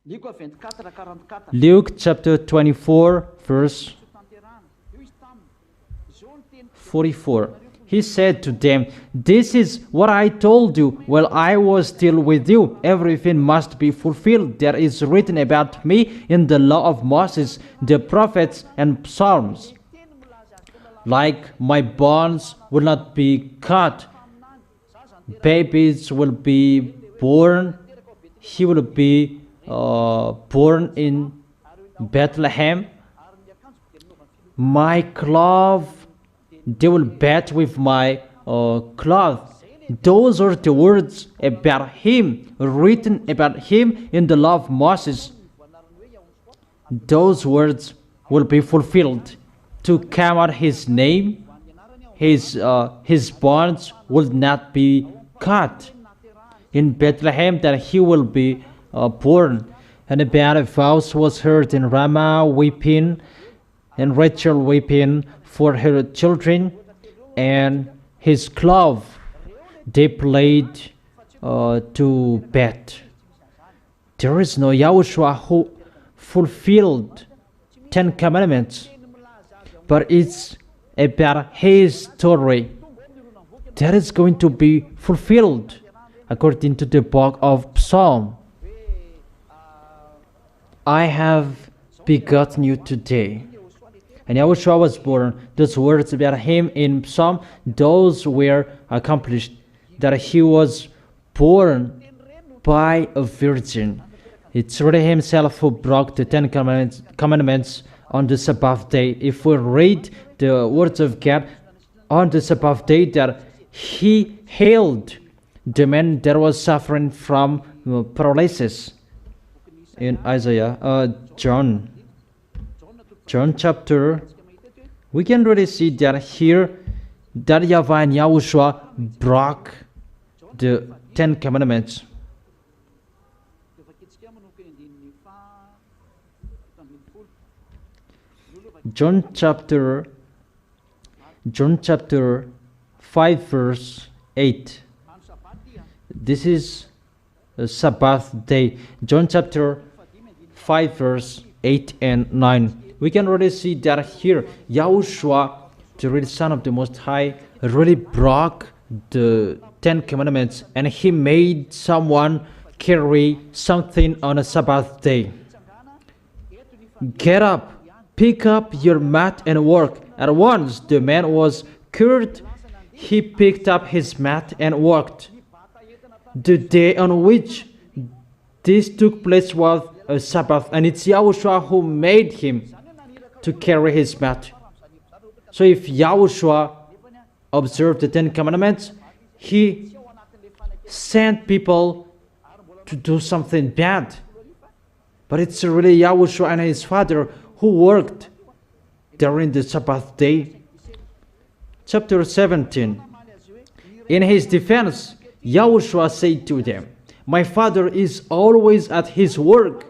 Luke chapter 24, verse 44. He said to them, "This is what I told you while I was still with you. Everything must be fulfilled that is written about me in the law of Moses, the prophets, and Psalms. Like my bones will not be cut, babies will be born. He will be born in Bethlehem. My cloth, they will bathe with my cloth." Those are the words about him, written about him in the law of Moses. Those words will be fulfilled. To come out his name, his bonds will not be cut. In Bethlehem, that he will be born. And about a voice was heard in Ramah weeping, and Rachel weeping for her children, and his cloth they played to bed. There is no YAHOSHUAH who fulfilled 10 Commandments, but it's about his story that is going to be fulfilled according to the book of Psalm. I have begotten you today. And YAHOSHUAH was born. Those words about him in Psalm, those were accomplished. That he was born by a virgin. It's really himself who broke the 10 commandments on the Sabbath day. If we read the words of God on the Sabbath day, that he healed the man that was suffering from paralysis. In John chapter, we can really see that here that YAHVAH and YAHOSHUAH broke the 10 commandments. John chapter 5 verse 8. This is a Sabbath day. John chapter 5 verse 8 and 9. We can already see that here YAHOSHUAH, the real Son of the Most High, really broke the 10 commandments, and he made someone carry something on a Sabbath day. Get up, pick up your mat and work. At once the man was cured. He picked up his mat and worked. The day on which this took place was a Sabbath, and it's YAHOSHUAH who made him to carry his mat. So if YAHOSHUAH observed the 10 commandments, he sent people to do something bad. But it's really YAHOSHUAH and his Father who worked during the Sabbath day. Chapter 17. In his defense, YAHOSHUAH said to them, "My Father is always at his work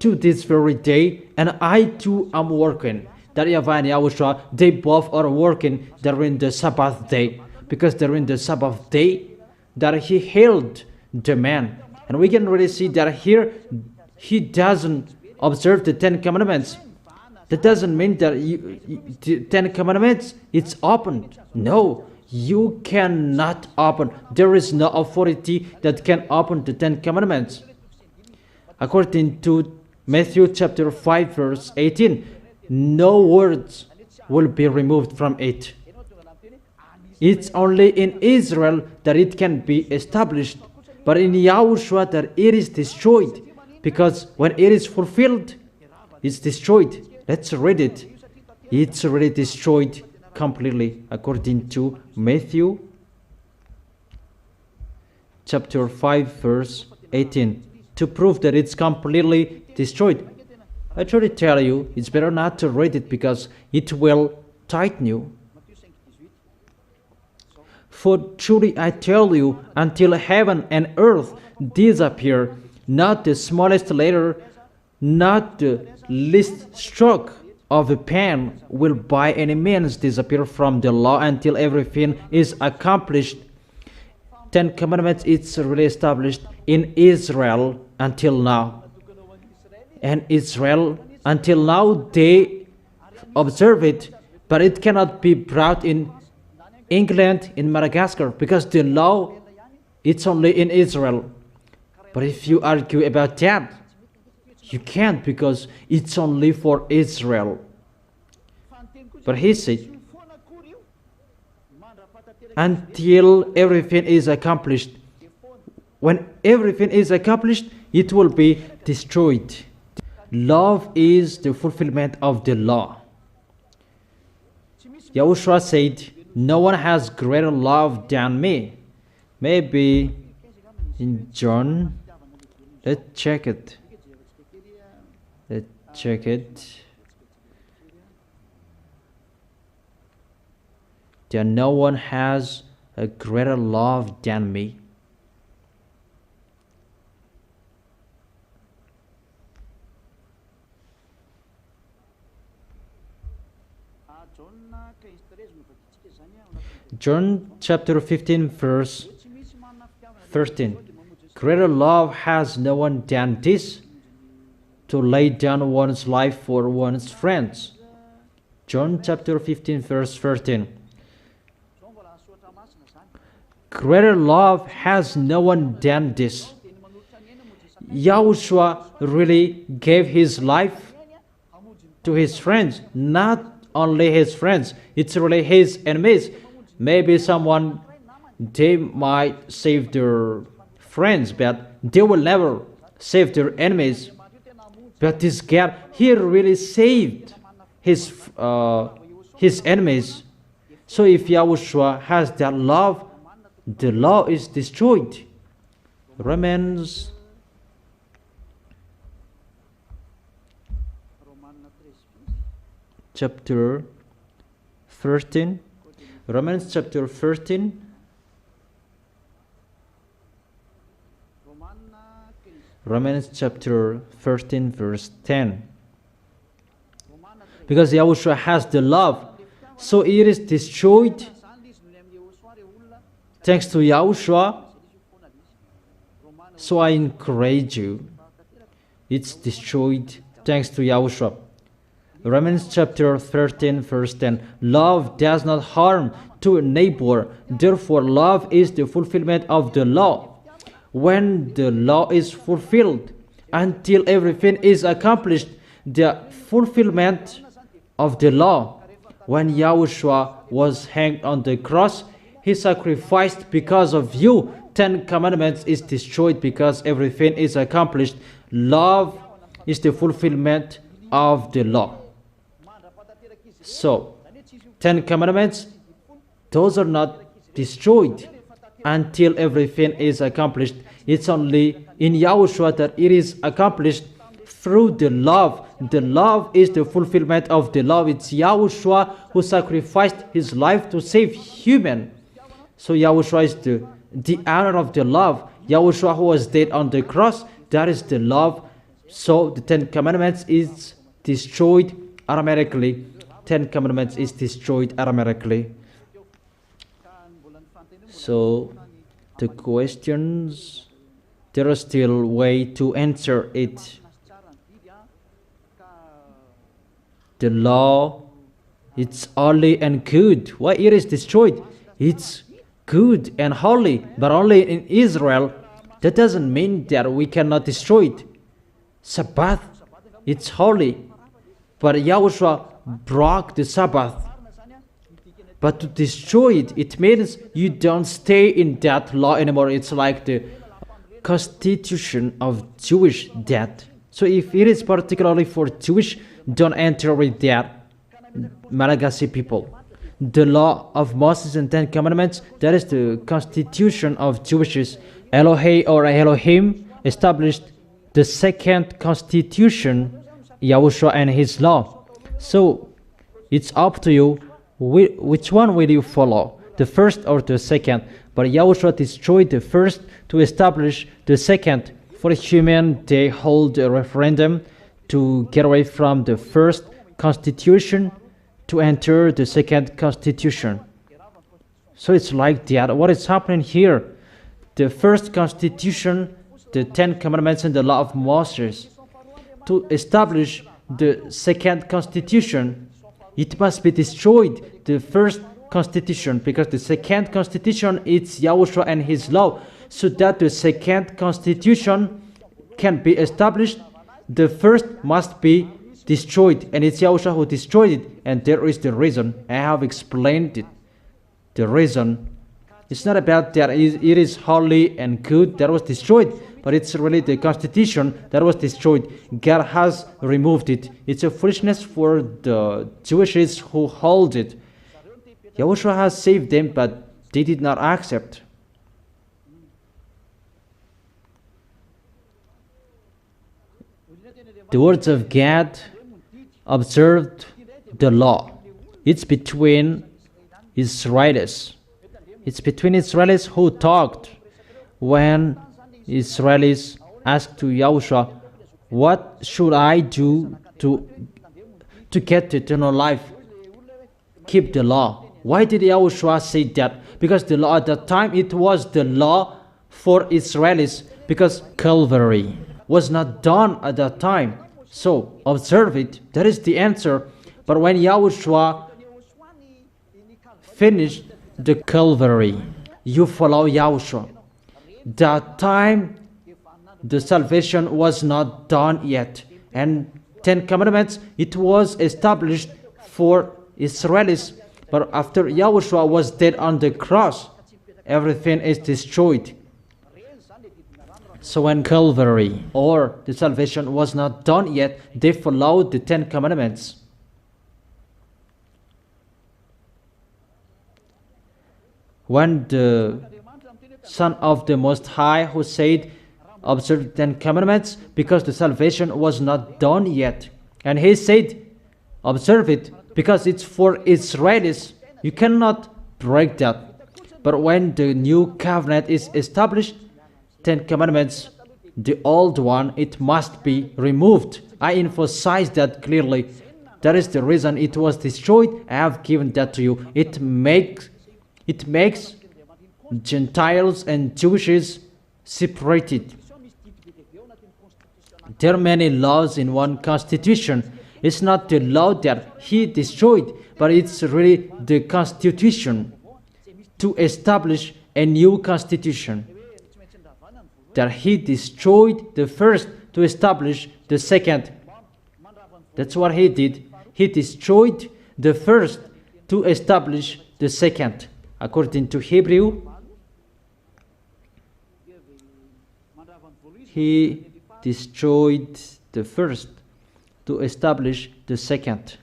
to this very day, and I too am working." That YAHVAH and YAHOSHUAH, they both are working during the Sabbath day, because during the Sabbath day that he healed the man. And we can really see that here he doesn't observe the 10 commandments. That doesn't mean that the 10 commandments, it's open. No, you cannot open. There is no authority that can open the 10 commandments. According to Matthew chapter 5 verse 18, no words will be removed from it. It's only in Israel that it can be established, but in YAHOSHUAH that it is destroyed, because when it is fulfilled, it's destroyed. Let's read it. It's already destroyed completely, according to Matthew chapter 5 verse 18, to prove that it's completely destroyed. I try to tell you, it's better not to read it, because it will tighten you. For truly I tell you, until heaven and earth disappear, not the smallest letter, not the least stroke of a pen will by any means disappear from the law until everything is accomplished. 10 commandments, it's really established in Israel until now. and Israel, until now they observe it, but it cannot be brought in England, in Madagascar, because the law, it's only in Israel. But if you argue about that, you can't, because it's only for Israel. But he said, until everything is accomplished, when everything is accomplished, it will be destroyed. Love is the fulfillment of the law. YAHOSHUAH said, no one has greater love than me. Maybe in John, let's check it. Let's check it. That no one has a greater love than me. John chapter 15 verse 13. Greater love has no one than this, to lay down one's life for one's friends. John chapter 15 verse 13. Greater love has no one than this. YAHOSHUAH really gave his life to his friends, not only his friends, it's really his enemies. Maybe someone, they might save their friends, but they will never save their enemies. But this God, he really saved his enemies. So if YAHOSHUAH has that love, the law is destroyed. Romans chapter 13. Romans chapter 13. Romans chapter 13 verse 10. Because YAHOSHUAH has the love, so it is destroyed. Thanks to YAHOSHUAH. So I encourage you. It's destroyed thanks to YAHOSHUAH. Romans chapter 13 verse 10. Love does not harm to a neighbor. Therefore, love is the fulfillment of the law. When the law is fulfilled, until everything is accomplished, the fulfillment of the law. When YAHOSHUAH was hanged on the cross, he sacrificed because of you. 10 Commandments is destroyed because everything is accomplished. Love is the fulfillment of the law. So, 10 Commandments, those are not destroyed until everything is accomplished. It's only in YAHOSHUAH that it is accomplished through the love. The love is the fulfillment of the law. It's YAHOSHUAH who sacrificed his life to save human. So YAHOSHUAH is the honor of the love. YAHOSHUAH who was dead on the cross, that is the love. So the 10 Commandments is destroyed automatically. 10 Commandments is destroyed automatically. So the questions, there are still way to answer it. The law, it's holy and good. Why it is destroyed? It's good and holy, but only in Israel. That doesn't mean that we cannot destroy it. Sabbath, it's holy, but YAHOSHUAH broke the Sabbath. But to destroy it, it means you don't stay in that law anymore. It's like the constitution of Jewish death. So if it is particularly for Jewish, don't enter with that, Malagasy people. The law of Moses and 10 Commandments, that is the constitution of Jewishes. Elohe or Elohim established the second constitution, YAHOSHUAH and his law. So it's up to you, which one will you follow, the first or the second? But YAHOSHUAH destroyed the first to establish the second. For human, they hold a referendum to get away from the first constitution to enter the second constitution. So it's like that. What is happening here? The first constitution, the 10 Commandments and the law of Moses. to establish the second constitution, it must be destroyed, the first constitution, because the second constitution is Yahushua and his law. So that the second constitution can be established, the first must be destroyed, and it's Yahushua who destroyed it. And there is the reason. I have explained it. The reason, it's not about that it is holy and good that was destroyed, but it's really the constitution that was destroyed. God has removed it. It's a foolishness for the Jewishes who hold it. Yahushua has saved them, but they did not accept. The words of God observed the law. It's between Israelis. It's between Israelis who talked when Israelis asked to Yahushua, what should I do to get eternal life? Keep the law. Why did Yahushua say that? Because the law at that time, it was the law for Israelis, because Calvary was not done at that time. So observe it. That is the answer. But when Yahushua finished the Calvary, you follow Yahushua. That time the salvation was not done yet. And 10 Commandments, it was established for Israelis. But after Yahushua was dead on the cross, everything is destroyed. So when Calvary or the salvation was not done yet, they followed the 10 Commandments. When the Son of the Most High, who said, observe the 10 Commandments, because the salvation was not done yet. And he said, observe it, because it's for Israelis. You cannot break that. But when the new covenant is established, 10 Commandments, the old one, it must be removed. I emphasize that clearly. That is the reason it was destroyed. I have given that to you. It makes Gentiles and Jews separated. There are many laws in one constitution. It's not the law that he destroyed, but it's really the constitution to establish a new constitution. That he destroyed the first to establish the second. That's what he did. He destroyed the first to establish the second. According to Hebrew, he destroyed the first to establish the second.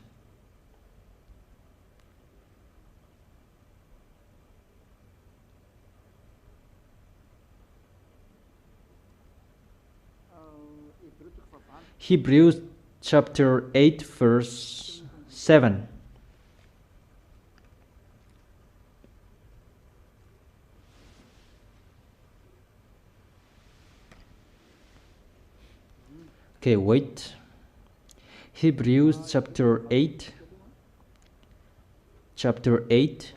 Hebrews chapter 8 verse 7. Okay, wait. Hebrews chapter 8. Chapter 8.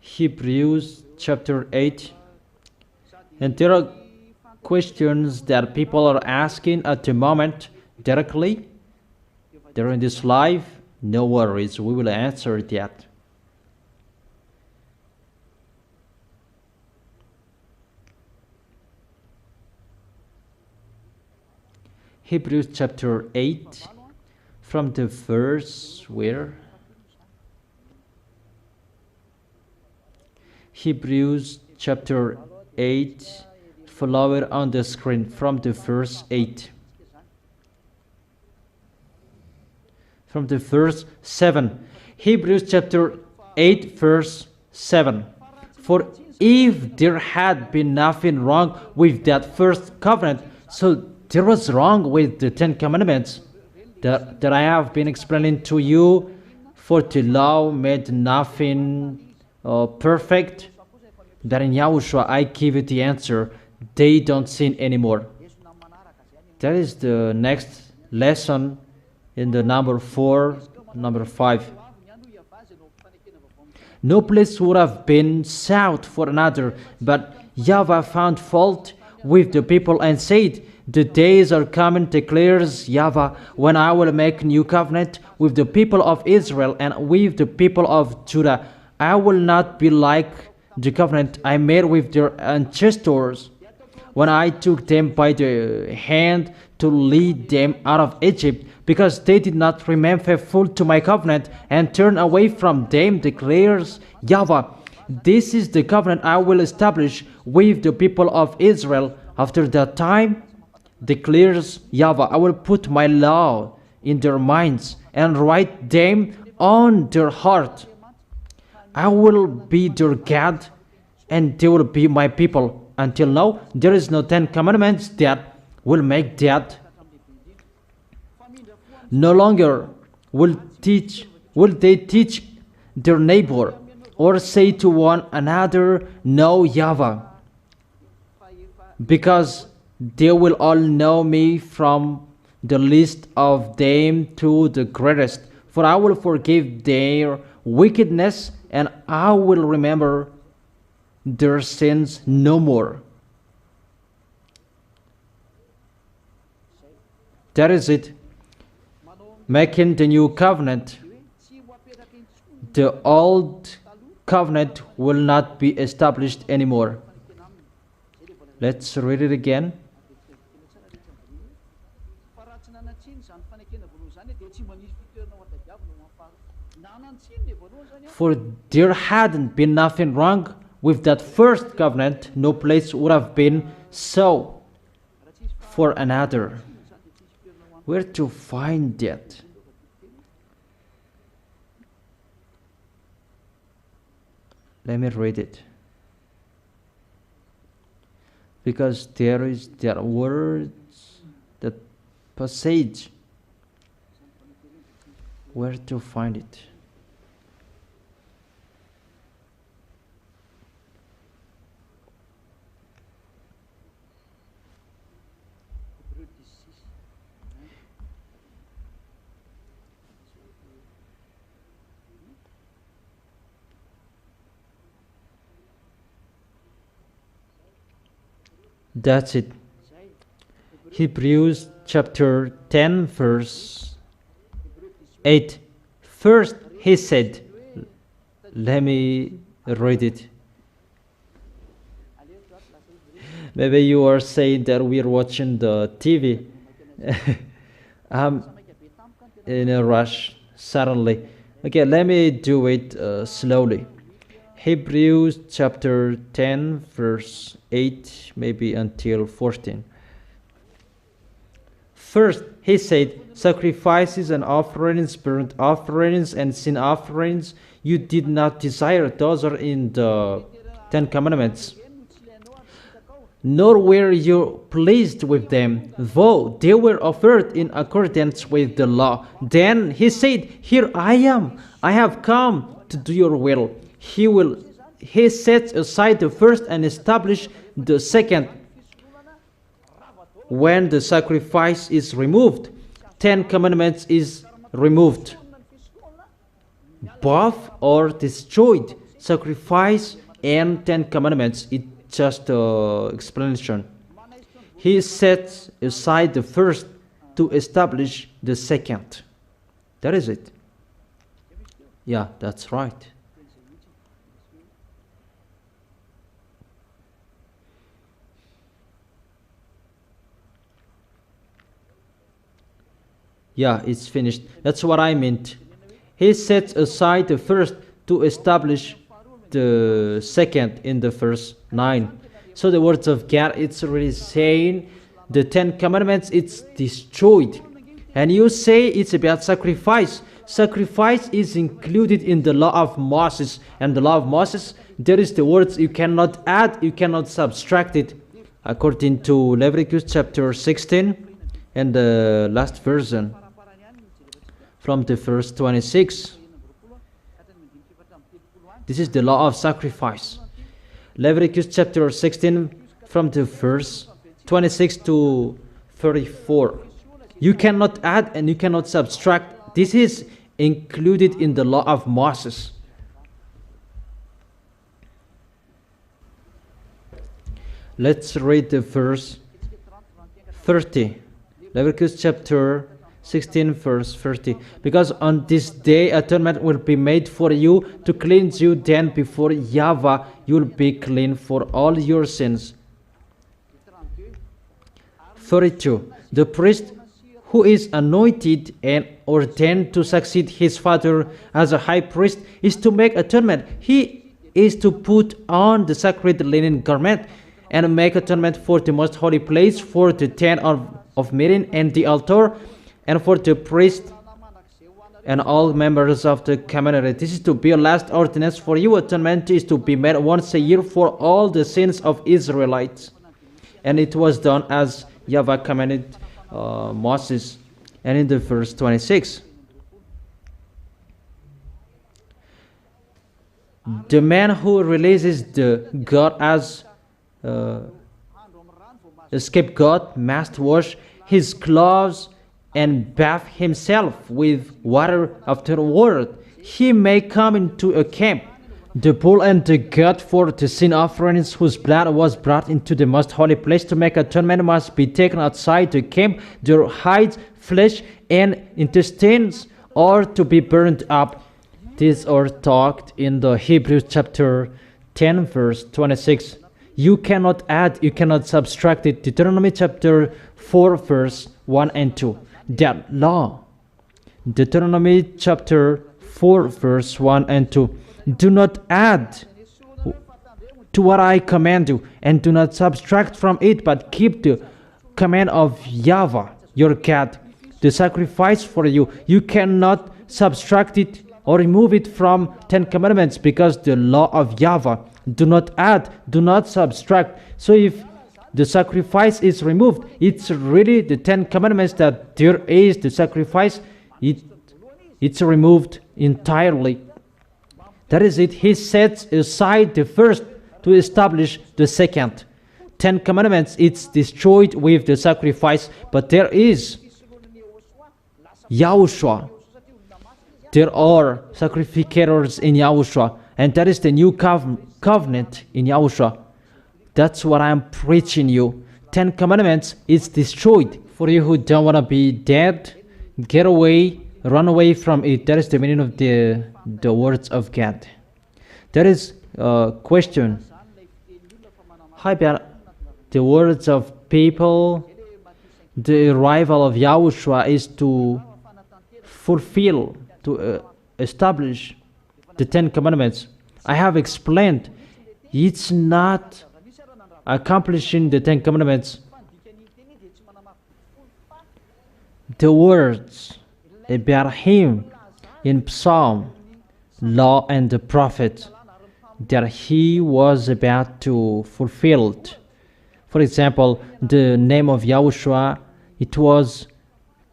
Hebrews chapter 8. And there are questions that people are asking at the moment directly. During this live, no worries, we will answer that. Hebrews chapter 8, from the verse where? Hebrews chapter 8, follow it on the screen from the verse 8. From the verse 7. Hebrews chapter 8 verse 7. For if there had been nothing wrong with that first covenant, so there was wrong with the 10 Commandments that I have been explaining to you, for the law made nothing perfect, that in Yahushua I give you the answer. They don't sin anymore. That is the next lesson in the number 4, number 5. No place would have been sought for another, but YAHVAH found fault with the people and said, "The days are coming, declares YAHVAH, when I will make new covenant with the people of Israel and with the people of Judah. I will not be like the covenant I made with their ancestors when I took them by the hand to lead them out of Egypt, because they did not remain faithful to my covenant and turn away from them, declares YAHVAH. This is the covenant I will establish with the people of Israel after that time, declares YAHVAH. I will put my law in their minds and write them on their heart. I will be their God, and they will be my people. Until now, there is no 10 commandments that will make that. No longer will they teach their neighbor or say to one another, 'Know YAHVAH,' because they will all know me from the least of them to the greatest. For I will forgive their wickedness, and I will remember their sins no more." That is it. Making the new covenant. The old covenant will not be established anymore. Let's read it again. For there hadn't been nothing wrong with that first covenant, no place would have been so for another. Where to find that? Let me read it. Because there is that words, that passage. Where to find it? That's it. Hebrews chapter 10 verse 8. First he said, let me read it. Maybe you are saying that we are watching the TV. I'm in a rush suddenly. Okay, let me do it slowly. Hebrews chapter 10 verse 8 maybe until 14. First he said, sacrifices and offerings, burnt offerings and sin offerings you did not desire. Those are in the 10 commandments. Nor were you pleased with them, though they were offered in accordance with the law. Then he said, here I am, I have come to do your will. He sets aside the first and establishes the second. When the sacrifice is removed, 10 commandments is removed. Both are destroyed. Sacrifice and 10 commandments. It's just an explanation. He sets aside the first to establish the second. That is it. Yeah, that's right. Yeah, it's finished. That's what I meant. He sets aside the first to establish the second in the verse 9. So the words of God, it's really saying the 10 commandments, it's destroyed. And you say it's about sacrifice. Sacrifice is included in the law of Moses. And the law of Moses, there is the words you cannot add, you cannot subtract it. According to Leviticus chapter 16 and the last version. From the verse 26. This is the law of sacrifice. Leviticus chapter 16 from the verse 26 to 34. You cannot add and you cannot subtract. This is included in the law of Moses. Let's read the verse 30. Leviticus chapter 16 verse 30. Because on this day atonement will be made for you to cleanse you, then before YAHVAH you will be clean for all your sins. 32. The priest who is anointed and ordained to succeed his father as a high priest is to make atonement. He is to put on the sacred linen garment and make atonement for the most holy place, for the tent of meeting and the altar, and for the priest and all members of the community. This is to be a last ordinance for you. Atonement is to be made once a year for all the sins of Israelites. And it was done as YAHVAH commanded Moses. And in the verse 26, the man who releases the God as a scapegoat must wash his clothes and bathe himself with water afterward. He may come into a camp. The bull and the goat for the sin offerings whose blood was brought into the most holy place to make atonement must be taken outside the camp. Their hides, flesh, and intestines are to be burned up. These are talked in the Hebrews chapter 10 verse 26. You cannot add, you cannot subtract it. Deuteronomy chapter 4 verse 1 and 2. That law. Deuteronomy chapter 4 verse 1 and 2. Do not add to what I command you, and do not subtract from it, but keep the command of YAHVAH, your God, the sacrifice for you. You cannot subtract it or remove it from 10 commandments, because the law of YAHVAH. Do not add, do not subtract. So if the sacrifice is removed, it's really the 10 commandments that there is the sacrifice. It's removed entirely. That is it. He sets aside the first to establish the second. 10 commandments, it's destroyed with the sacrifice, but there is YAHOSHUAH. There are sacrificators in YAHOSHUAH, and that is the new covenant in YAHOSHUAH. That's what I'm preaching you. 10 commandments, it's destroyed. For you who don't want to be dead, get away, run away from it. That is the meaning of the words of God. There is a question. How about the words of people? The arrival of YAHOSHUAH is to fulfill, to establish the 10 commandments. I have explained it's not accomplishing the 10 commandments. The words about him in Psalm, Law, and the Prophet that he was about to fulfill. For example, the name of YAHOSHUAH, it was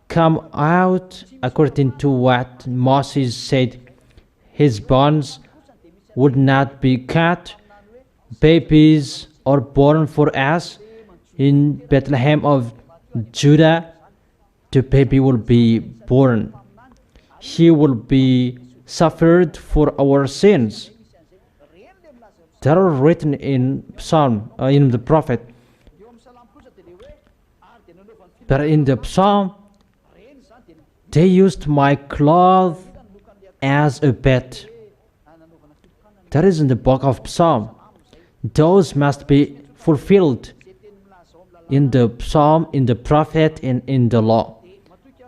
come out according to what Moses said. His bones would not be cut. Babies are born for us in Bethlehem of Judah. The baby will be born. He will be suffered for our sins. That are written in Psalm, in the Prophet. But in the Psalm, they used my cloth as a bed. That is in the book of Psalm. Those must be fulfilled in the Psalm, in the Prophet, and in the law.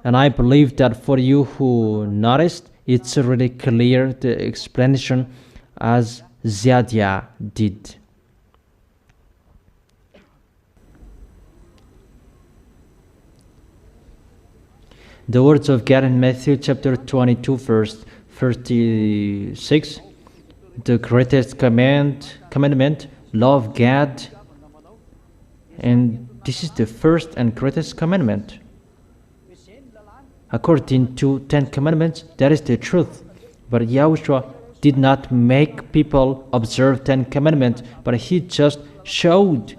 And I believe that for you who noticed, it's really clear, the explanation as Zadiah did. The words of God in Matthew chapter 22 verse 36. The greatest commandment, love God. And this is the first and greatest commandment. According to 10 commandments, that is the truth. But YAHOSHUAH did not make people observe 10 commandments, but he just showed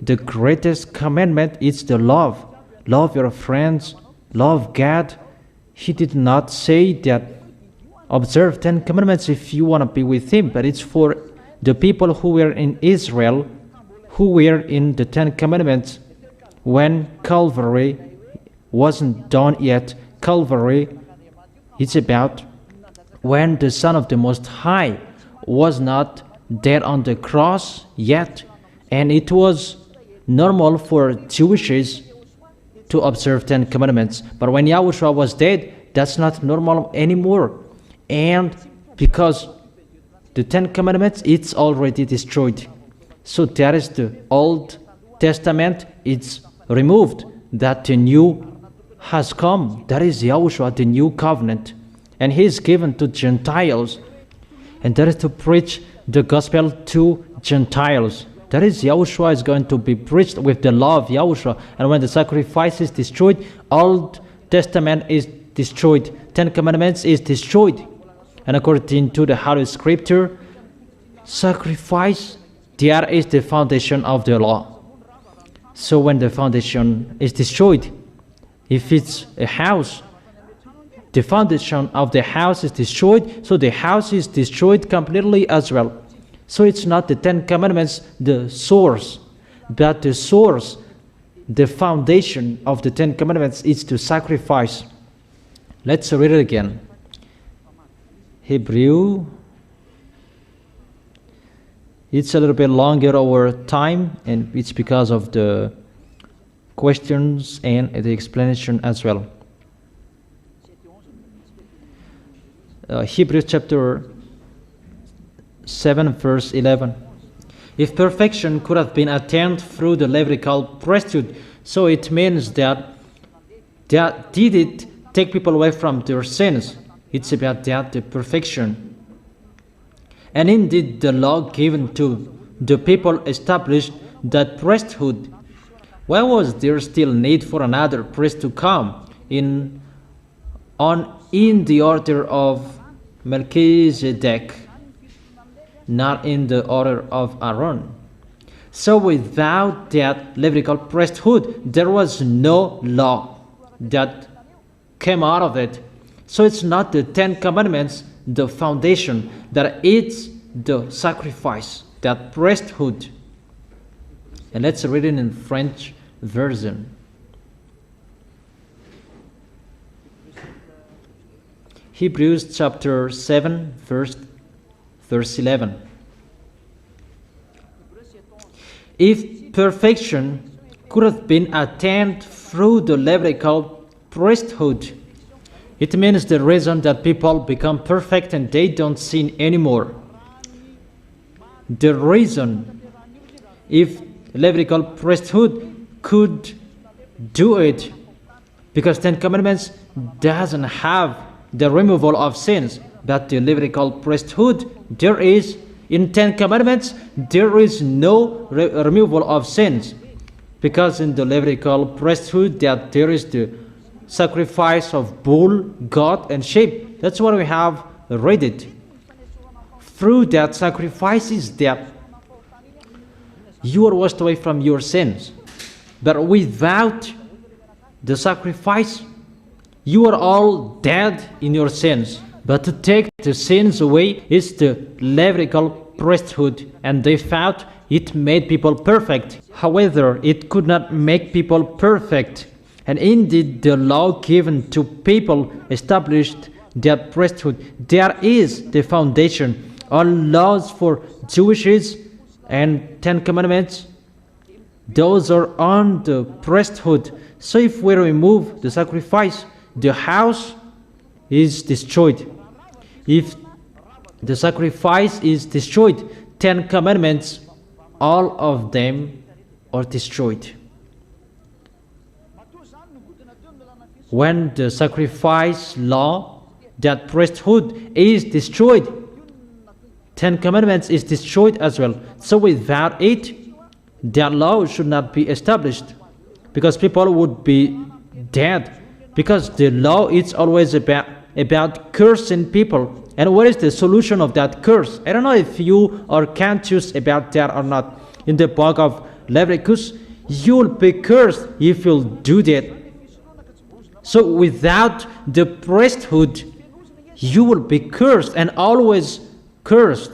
the greatest commandment is the love. Love your friends, love God. He did not say that observe 10 commandments if you want to be with him, but it's for the people who were in Israel, who were in the Ten Commandments when Calvary wasn't done yet. Calvary is about when the Son of the Most High was not dead on the cross yet, and it was normal for Jewishes to observe 10 commandments. But when Yahushua was dead, that's not normal anymore. And because the 10 commandments, it's already destroyed. So that is the Old Testament, it's removed, that the new has come. That is Yahushua, the new covenant. And he is given to Gentiles. And that is to preach the gospel to Gentiles. That is, Yahushua is going to be preached with the law of Yahushua. And when the sacrifice is destroyed, Old Testament is destroyed. 10 Commandments is destroyed. And according to the Holy Scripture, sacrifice, there is the foundation of the law. So when the foundation is destroyed, if it's a house, the foundation of the house is destroyed, so the house is destroyed completely as well. So it's not the 10 Commandments, the source, but the source, the foundation of the 10 Commandments is to sacrifice. Let's read it again. Hebrew. It's a little bit longer over time, and it's because of the questions and the explanation as well. Hebrews chapter 7 verse 11. If perfection could have been attained through the Levitical priesthood, so it means that did it take people away from their sins? It's about that, the perfection. And indeed the law given to the people established that priesthood. Why was there still need for another priest to come in the order of Melchizedek, not in the order of Aaron? So without that Levitical priesthood, there was no law that came out of it. So it's not the 10 Commandments, the foundation, that it's the sacrifice, that priesthood. And let's read it in French version. Hebrews chapter 7 verse 11. If perfection could have been attained through the Levitical priesthood, it means the reason that people become perfect and they don't sin anymore. The reason, if Levitical priesthood could do it, because 10 Commandments doesn't have the removal of sins, but the Levitical priesthood, there is, in 10 Commandments, there is no removal of sins, because in the Levitical priesthood that there is the sacrifice of bull, goat, and sheep. That's what we have read it. Through that sacrifices that you are washed away from your sins. But without the sacrifice, you are all dead in your sins. But to take the sins away is the Levitical priesthood, and they thought it made people perfect. However, it could not make people perfect. And indeed, the law given to people established that priesthood. There is the foundation. All laws for Jewishes and 10 Commandments, those are on the priesthood. So if we remove the sacrifice, the house is destroyed. If the sacrifice is destroyed, 10 Commandments, all of them are destroyed. When the sacrifice law, that priesthood is destroyed, 10 Commandments is destroyed as well. So without it, that law should not be established, because people would be dead. Because the law is always about cursing people. And what is the solution of that curse? I don't know if you are conscious about that or not. In the book of Leviticus, you will be cursed if you do that. So without the priesthood, you will be cursed and always cursed.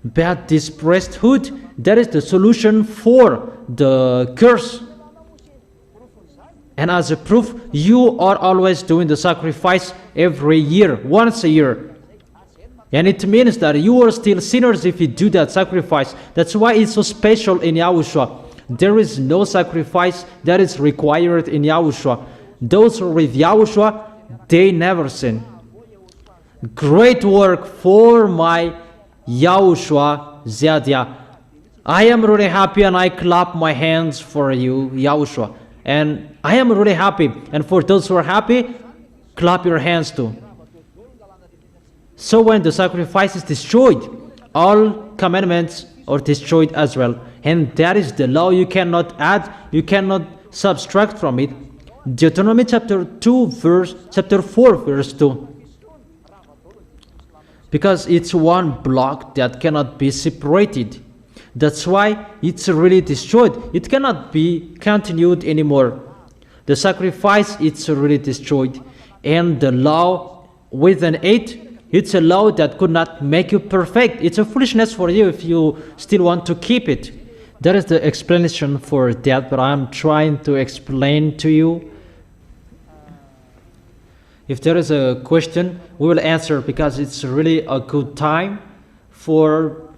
But this priesthood That is the solution for the curse. And as a proof, you are always doing the sacrifice every year, once a year. And it means that you are still sinners if you do that sacrifice. That's why it's so special in YAHOSHUAH. There is no sacrifice that is required in YAHOSHUAH. Those who are with YAHOSHUAH, they never sin. Great work for my YAHOSHUAH Ziadia. I am really happy and I clap my hands for you, YAHOSHUAH. And I am really happy. And for those who are happy, clap your hands too. So when the sacrifice is destroyed, all commandments are destroyed as well. And that is the law. You cannot add, you cannot subtract from it. Deuteronomy chapter 4 verse 2. Because it's one block that cannot be separated. That's why it's really destroyed. It cannot be continued anymore. The sacrifice, it's really destroyed. And the law within it, it's a law that could not make you perfect. It's a foolishness for you if you still want to keep it. That is the explanation for that, but I'm trying to explain to you. If there is a question, we will answer, because it's really a good time for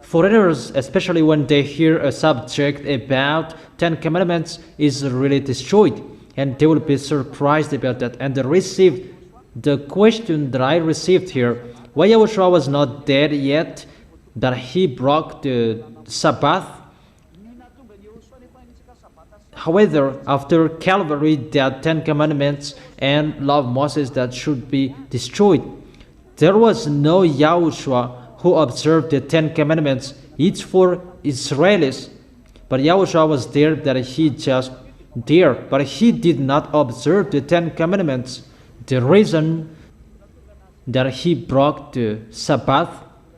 foreigners, especially when they hear a subject about 10 Commandments is really destroyed, and they will be surprised about that. And they received the question that I received here, why YAHOSHUAH was not dead yet, that he broke the Sabbath. However, after Calvary, there are 10 Commandments and law of Moses that should be destroyed. There was no YAHOSHUAH who observed the 10 Commandments. It's for Israelis. But YAHOSHUAH was there, that he just there. But he did not observe the 10 Commandments. The reason that he broke the Sabbath,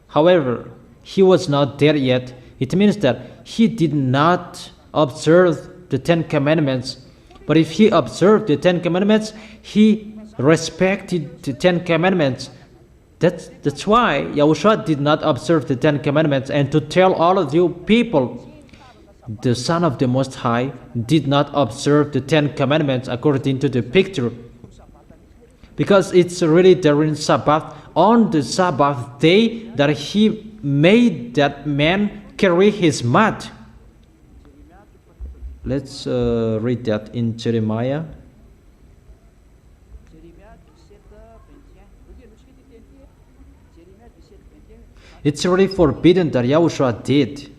however, he was not there yet. It means that he did not observe the 10 Commandments. But if he observed the 10 Commandments, he respected the 10 Commandments. That's why YAHOSHUAH did not observe the 10 Commandments. And to tell all of you people, the Son of the Most High did not observe the 10 Commandments according to the picture. Because it's really during Sabbath, on the Sabbath day, that he made that man carry his mat. Let's read that in Jeremiah. It's really forbidden that YAHOSHUAH did.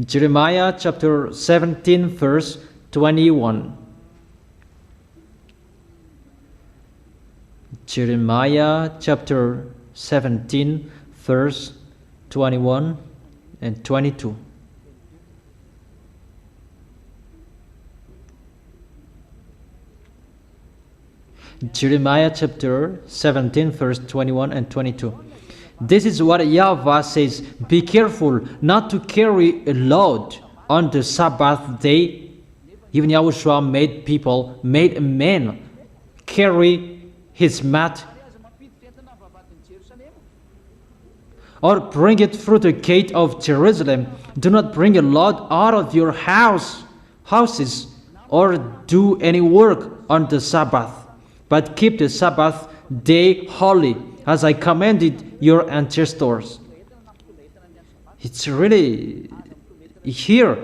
Jeremiah chapter 17 verse 21. Jeremiah chapter 17 verse 21 and 22. Jeremiah chapter 17 verse 21 and 22. This is what YAHVAH says: be careful not to carry a load on the Sabbath day. Even YAHOSHUAH made a man carry his mat, or bring it through the gate of Jerusalem. Do not bring a load out of your houses, or do any work on the Sabbath, but keep the Sabbath day holy, as I commanded your ancestors. It's really here.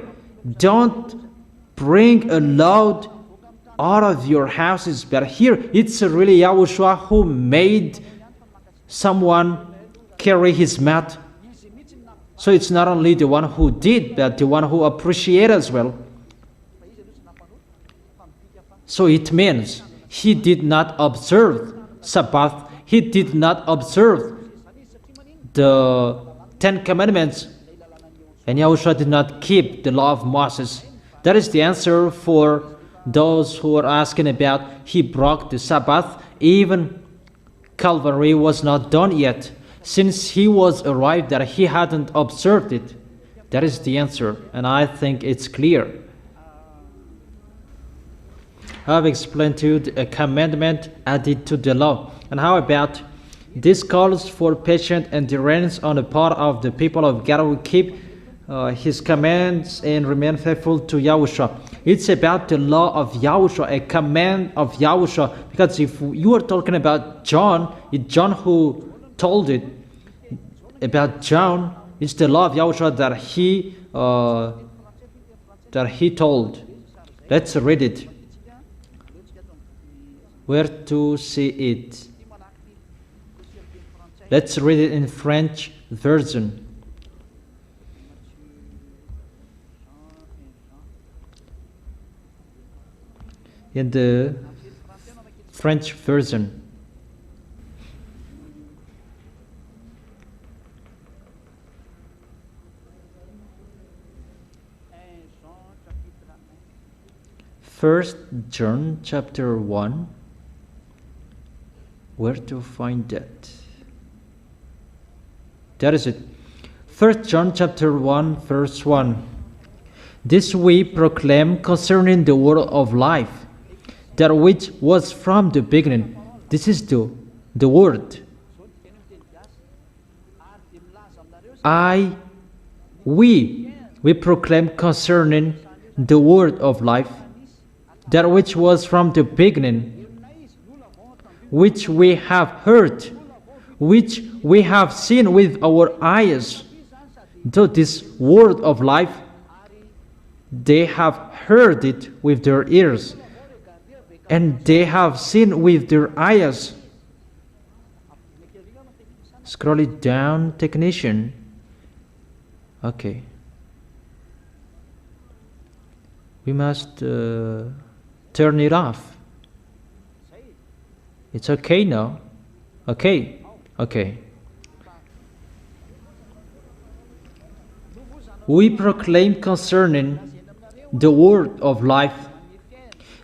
Don't bring a load out of your houses. But here, it's really YAHOSHUAH who made someone carry his mat. So it's not only the one who did, but the one who appreciated as well. So it means he did not observe Sabbath. He did not observe the 10 Commandments. And YAHOSHUAH did not keep the law of Moses. That is the answer for those who are asking about he broke the Sabbath. Even Calvary was not done yet, since he was arrived that he hadn't observed it. That is the answer, and I think it's clear. I have explained to you a commandment added to the law. And how about This calls for patient endurance on the part of the people of God who keep His commands and remain faithful to YAHOSHUAH. It's about the law of YAHOSHUAH, a command of YAHOSHUAH. Because if you are talking about John, it's John who told it. About John, it's the law of YAHOSHUAH that he told. Let's read it. Where to see it? Let's read it in French version. In the French version. First John chapter 1. Where to find that? That is it. First John chapter 1 verse 1. This we proclaim concerning the word of life, that which was from the beginning. This is the word. We proclaim concerning the word of life, that which was from the beginning, which we have heard, which we have seen with our eyes. So this word of life, they have heard it with their ears, and they have seen with their eyes. Scroll it down, technician. Okay. We must turn it off. It's okay now. Okay. We proclaim concerning the word of life,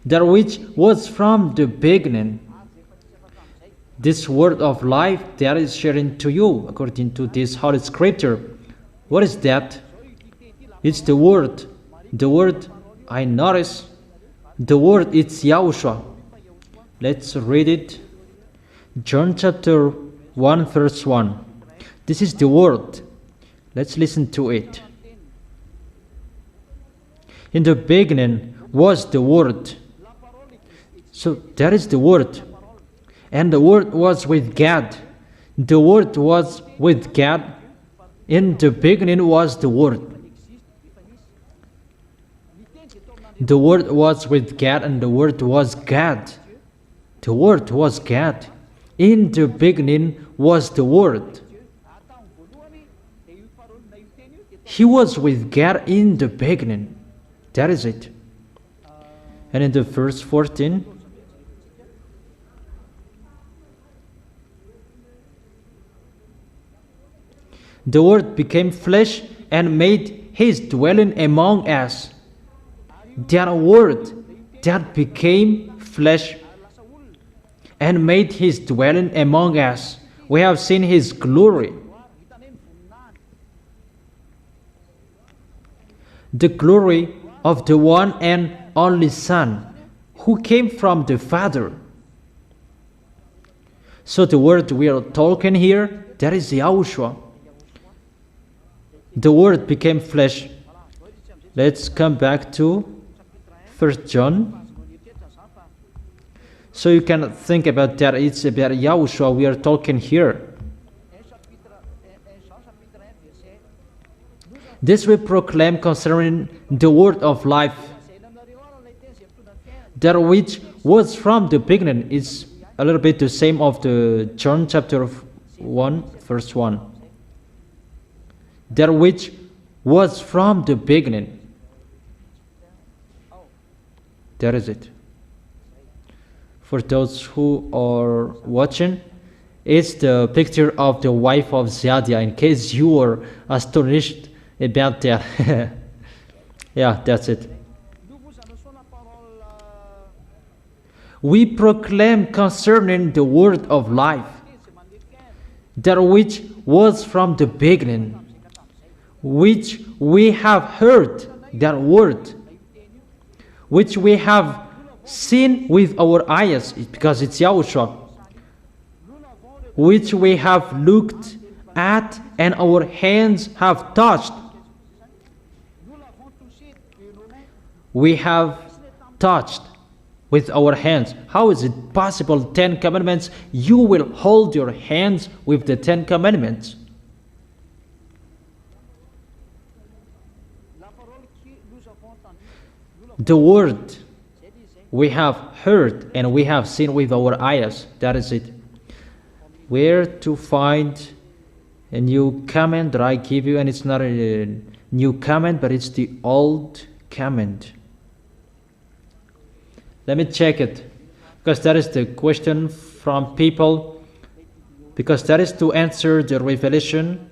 that which was from the beginning. This word of life that is sharing to you according to this Holy Scripture. What is that? It's the word. The word, I notice, the word, it's YAHOSHUAH. Let's read it. John chapter 1 verse 1. This is the word. Let's listen to it. In the beginning was the word. So that is the word. And the word was with God. The word was with God. In the beginning was the word. The word was with God, and the word was God. The word was God. In the beginning was the word. He was with God in the beginning. That is it. And in the verse 14, the word became flesh and made his dwelling among us. That word that became flesh and made his dwelling among us. We have seen his glory. The glory of the one and only Son, who came from the Father. So the word we are talking here, that is YAHOSHUAH. The word became flesh. Let's come back to 1 John. So you can think about that. It's about YAHOSHUAH we are talking here. This we proclaim concerning the word of life, that which was from the beginning. Is a little bit the same of the John chapter 1 verse 1. That which was from the beginning. That is it. For those who are watching, it's the picture of the wife of Zadiah, in case you were astonished about that. Yeah, that's it. We proclaim concerning the word of life, that which was from the beginning, which we have heard, that word, which we have seen with our eyes, because it's YAHOSHUAH. which we have looked at and our hands have touched. We have touched with our hands. How is it possible? 10 Commandments, you will hold your hands with the 10 Commandments. The word we have heard and we have seen with our eyes. That is it. Where to find a new command that I give you, and it's not a new command, but it's the old command. Let me check it, because that is the question from people, because that is to answer the revelation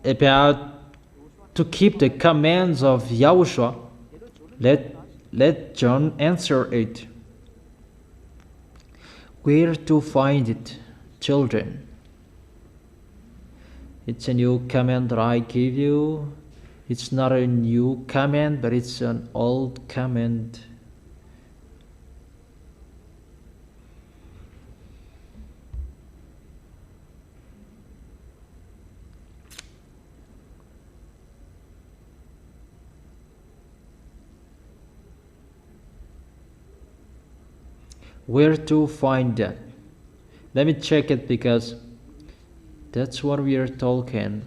about to keep the commands of YAHOSHUAH. Let John answer it. Where to find it, children? It's a new command that I give you. It's not a new command, but it's an old command. Where to find that? Let me check it, because that's what we are talking.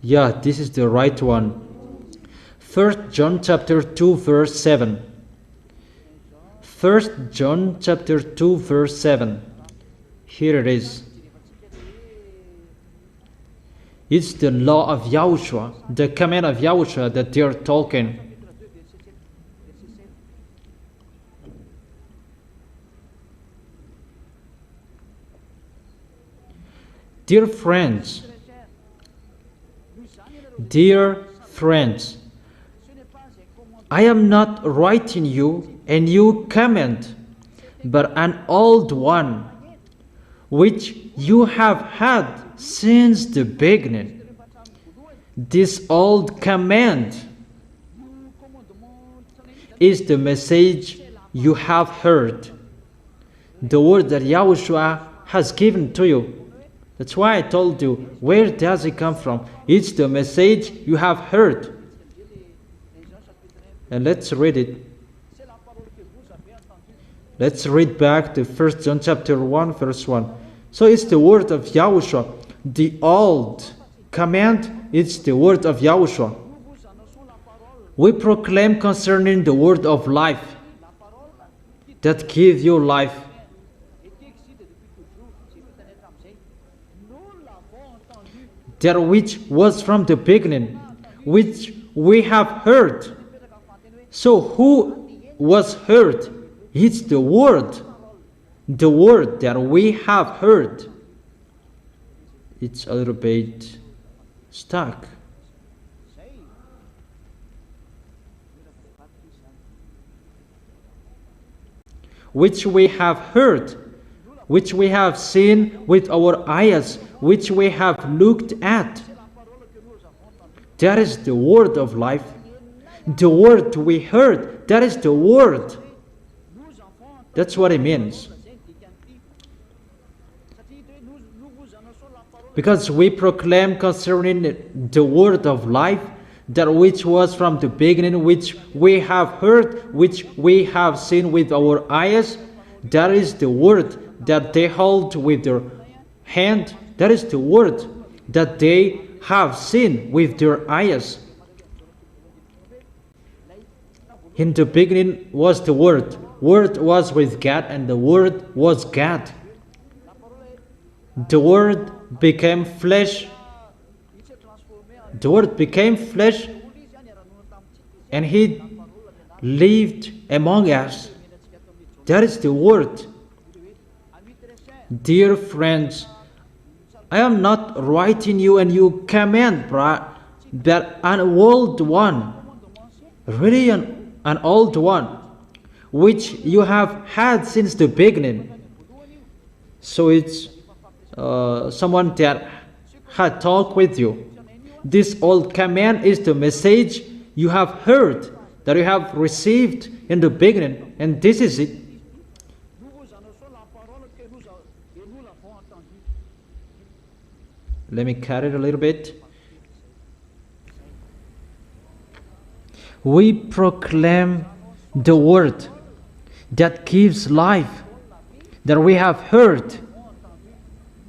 Yeah, this is the right one. 1 John chapter 2 verse 7. 1 John chapter 2 verse 7. Here it is. It's the law of YAHOSHUAH, the command of YAHOSHUAH that they are talking. Dear friends, I am not writing you a new command, but an old one, which you have had since the beginning. This old command is the message you have heard, the word that YAHOSHUAH has given to you. That's why I told you, where does it come from? It's the message you have heard. And let's read it. Let's read back to 1 John chapter 1 verse 1. So it's the word of YAHOSHUAH. The old command, it's the word of YAHOSHUAH. We proclaim concerning the word of life that gives you life. That which was from the beginning, which we have heard. So who was heard? It's the word that we have heard. It's a little bit stuck. Which we have heard, which we have seen with our eyes, which we have looked at. That is the word of life. The word we heard, that is the word. That's what it means. Because we proclaim concerning the word of life, that which was from the beginning, which we have heard, which we have seen with our eyes. That is the word that they hold with their hand. That is the word that they have seen with their eyes. In the beginning was the Word. Word was with God, and the Word was God. The Word became flesh. The Word became flesh, and He lived among us. That is the Word. Dear friends, I am not writing you a new command, but an old one. Really an old one, which you have had since the beginning. So it's someone that had talked with you. This old command is the message you have heard, that you have received in the beginning, and this is it. Let me cut it a little bit. We proclaim the word that gives life, that we have heard.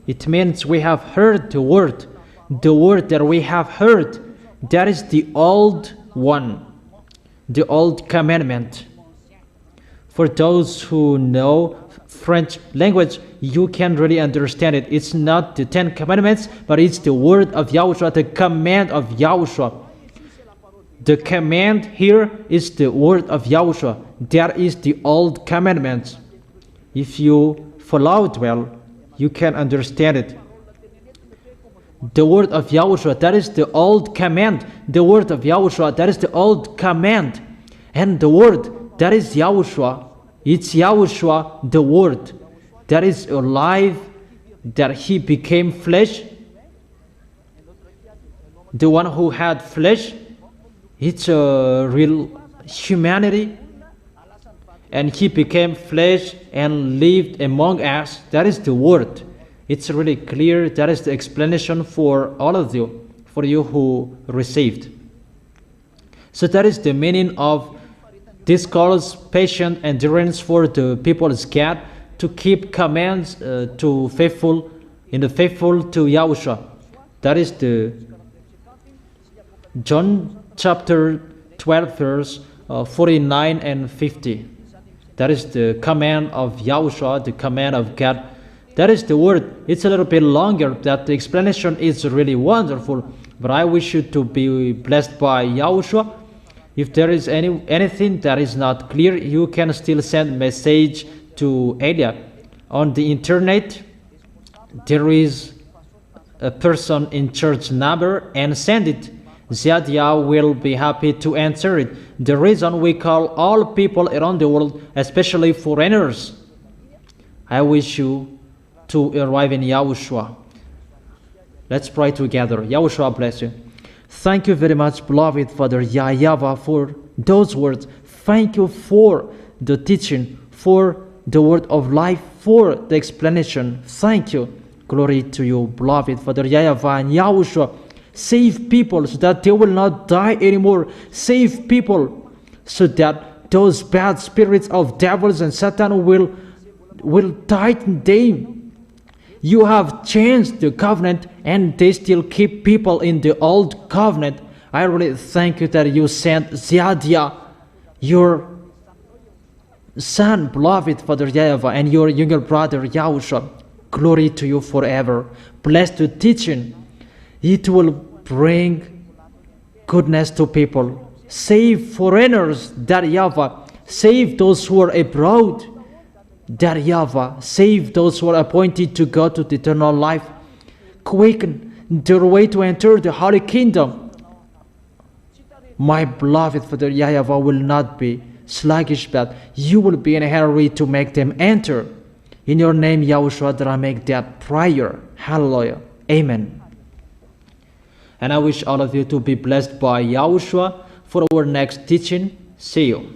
It means we have heard the word that we have heard. That is the old one, the old commandment. For those who know French language, you can really understand it. It's not the 10 commandments, but it's the word of YAHOSHUAH, the command of YAHOSHUAH. The command here is the word of YAHOSHUAH. That is the old commandments. If you follow it well, you can understand it. The word of YAHOSHUAH, that is the old command. The word of YAHOSHUAH, that is the old command. And the word, that is YAHOSHUAH. It's YAHOSHUAH, the word that is alive, that he became flesh. The one who had flesh, it's a real humanity. And he became flesh and lived among us. That is the word. It's really clear. That is the explanation for all of you, for you who received. So that is the meaning of this calls patient endurance for the people's God to keep commands to faithful to YAHOSHUAH. That is the John chapter 12 verse 49 and 50. That is the command of YAHOSHUAH, the command of God. That is the word. It's a little bit longer. That the explanation is really wonderful. But I wish you to be blessed by YAHOSHUAH. If there is anything that is not clear, you can still send message to Elia. On the internet, there is a person in church number, and send it. Ziadia will be happy to answer it. The reason we call all people around the world, especially foreigners. I wish you to arrive in YAHOSHUAH. Let's pray together. YAHOSHUAH bless you. Thank you very much, beloved Father YAHVAH, for those words. Thank you for the teaching, for the word of life, for the explanation. Thank you. Glory to you, beloved Father YAHVAH and YAHOSHUAH. Save people so that they will not die anymore. Save people so that those bad spirits of devils and Satan will tighten them. You have changed the covenant and they still keep people in the old covenant. I really thank you that you sent Ziadia, your son, beloved Father YAHVAH, and your younger brother YAHOSHUAH. Glory to you forever. Bless the teaching. It will bring goodness to people. Save foreigners, that YAHVAH. Save those who are abroad, that YAHVAH. Save those who are appointed to go to the eternal life. Quicken their way to enter the Holy Kingdom. My beloved Father YAHVAH will not be sluggish, but you will be in a hurry to make them enter. In your name, YAHOSHUAH, that I make that prayer. Hallelujah. Amen. And I wish all of you to be blessed by YAHOSHUAH for our next teaching. See you.